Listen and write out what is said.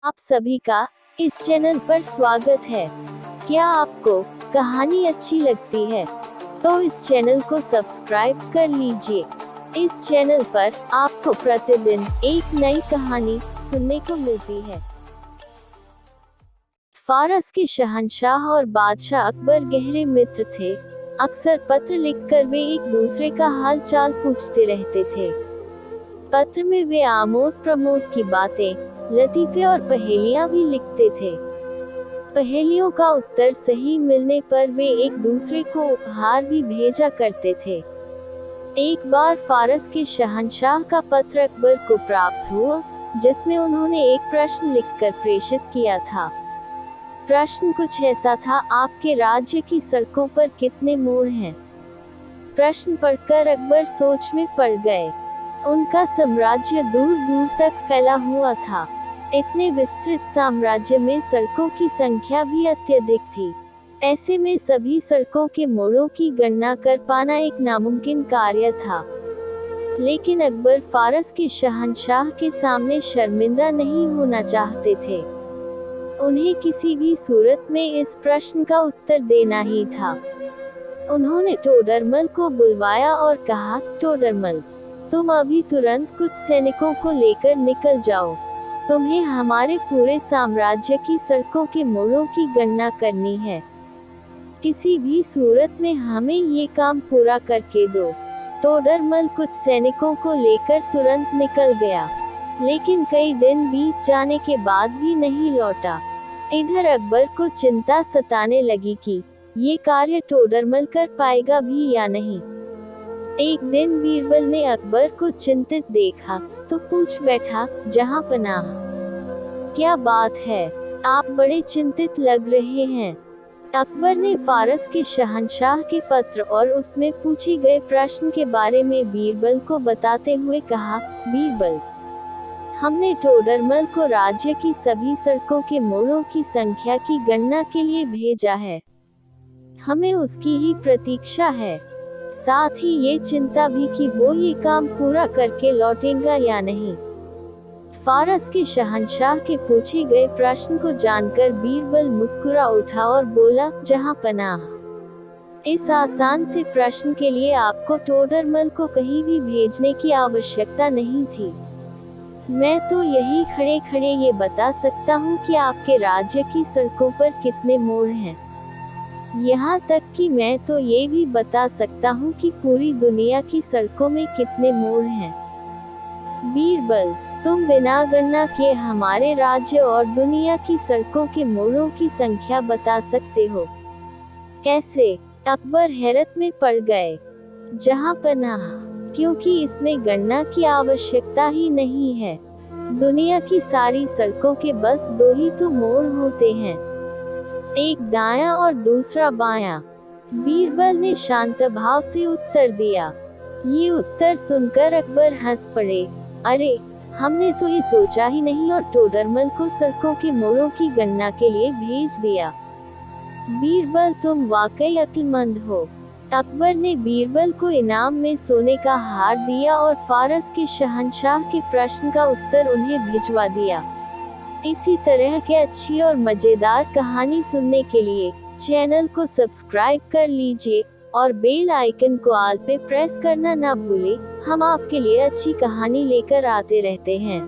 आप सभी का इस चैनल पर स्वागत है। क्या आपको कहानी अच्छी लगती है तो इस चैनल को सब्सक्राइब कर लीजिए। इस चैनल पर आपको प्रतिदिन एक नई कहानी सुनने को मिलती है। फारस के शहंशाह और बादशाह अकबर गहरे मित्र थे। अक्सर पत्र लिखकर वे एक दूसरे का हाल चाल पूछते रहते थे। पत्र में वे आमोद प्रमोद की बातें, लतीफे और पहेलियां भी लिखते थे। पहेलियों का उत्तर सही मिलने पर वे एक दूसरे को उपहार भी भेजा करते थे। एक बार फारस के शहंशाह का पत्र अकबर को प्राप्त हुआ, जिसमें उन्होंने एक प्रश्न लिखकर प्रेषित किया था। प्रश्न कुछ ऐसा था, आपके राज्य की सड़कों पर कितने मोड़ हैं? प्रश्न पढ़कर अकबर सोच में पड़ गए। उनका साम्राज्य दूर दूर तक फैला हुआ था। इतने विस्तृत साम्राज्य में सड़कों की संख्या भी अत्यधिक थी। ऐसे में सभी सड़कों के मोड़ों की गणना कर पाना एक नामुमकिन कार्य था। लेकिन अकबर फारस के शहंशाह के सामने शर्मिंदा नहीं होना चाहते थे। उन्हें किसी भी सूरत में इस प्रश्न का उत्तर देना ही था। उन्होंने टोडरमल को बुलवाया और कहा, टोडरमल, तुम अभी तुरंत कुछ सैनिकों को लेकर निकल जाओ। तुम्हें हमारे पूरे साम्राज्य की सड़कों के मोड़ों की गणना करनी है। किसी भी सूरत में हमें ये काम पूरा करके दो। टोडरमल कुछ सैनिकों को लेकर तुरंत निकल गया, लेकिन कई दिन बीत जाने के बाद भी नहीं लौटा। इधर अकबर को चिंता सताने लगी कि ये कार्य टोडरमल कर पाएगा भी या नहीं। एक दिन बीरबल ने अकबर को चिंतित देखा तो पूछ बैठा, जहां पनाह, क्या बात है? आप बड़े चिंतित लग रहे हैं। अकबर ने फारस के शहंशाह के पत्र और उसमें पूछे गए प्रश्न के बारे में बीरबल को बताते हुए कहा, बीरबल, हमने टोडरमल को राज्य की सभी सड़कों के मोड़ों की संख्या की गणना के लिए भेजा है। हमें उसकी ही प्रतीक्षा है। साथ ही ये चिंता भी कि वो ये काम पूरा करके लौटेगा या नहीं। फारस के शहंशाह के पूछे गए प्रश्न को जानकर बीरबल मुस्कुरा उठा और बोला, जहां पनाह, इस आसान से प्रश्न के लिए आपको टोडरमल को कहीं भी भेजने की आवश्यकता नहीं थी। मैं तो यही खड़े खड़े ये बता सकता हूँ कि आपके राज्य की सड़कों पर कितने मोड़ हैं। यहाँ तक कि मैं तो ये भी बता सकता हूँ कि पूरी दुनिया की सड़कों में कितने मोड़ हैं। बीरबल, तुम बिना गणना के हमारे राज्य और दुनिया की सड़कों के मोड़ों की संख्या बता सकते हो? कैसे? अकबर हैरत में पड़ गए। जहां पनाह, क्योंकि इसमें गणना की आवश्यकता ही नहीं है। दुनिया की सारी सड़कों के बस दो ही तो मोड़ होते हैं, एक दायां और दूसरा बायां। बीरबल ने शांत भाव से उत्तर दिया। ये उत्तर सुनकर अकबर हंस पड़े। अरे, हमने तो ये सोचा ही नहीं और टोडरमल को सड़कों के मोड़ों की गणना के लिए भेज दिया। बीरबल, तुम वाकई अक्लमंद हो। अकबर ने बीरबल को इनाम में सोने का हार दिया और फारस के शहंशाह के प्रश्न का उत्तर उन्हें भिजवा दिया। इसी तरह के अच्छी और मजेदार कहानी सुनने के लिए चैनल को सब्सक्राइब कर लीजिए और बेल आइकन को ऑल पे प्रेस करना ना भूलें। हम आपके लिए अच्छी कहानी लेकर आते रहते हैं।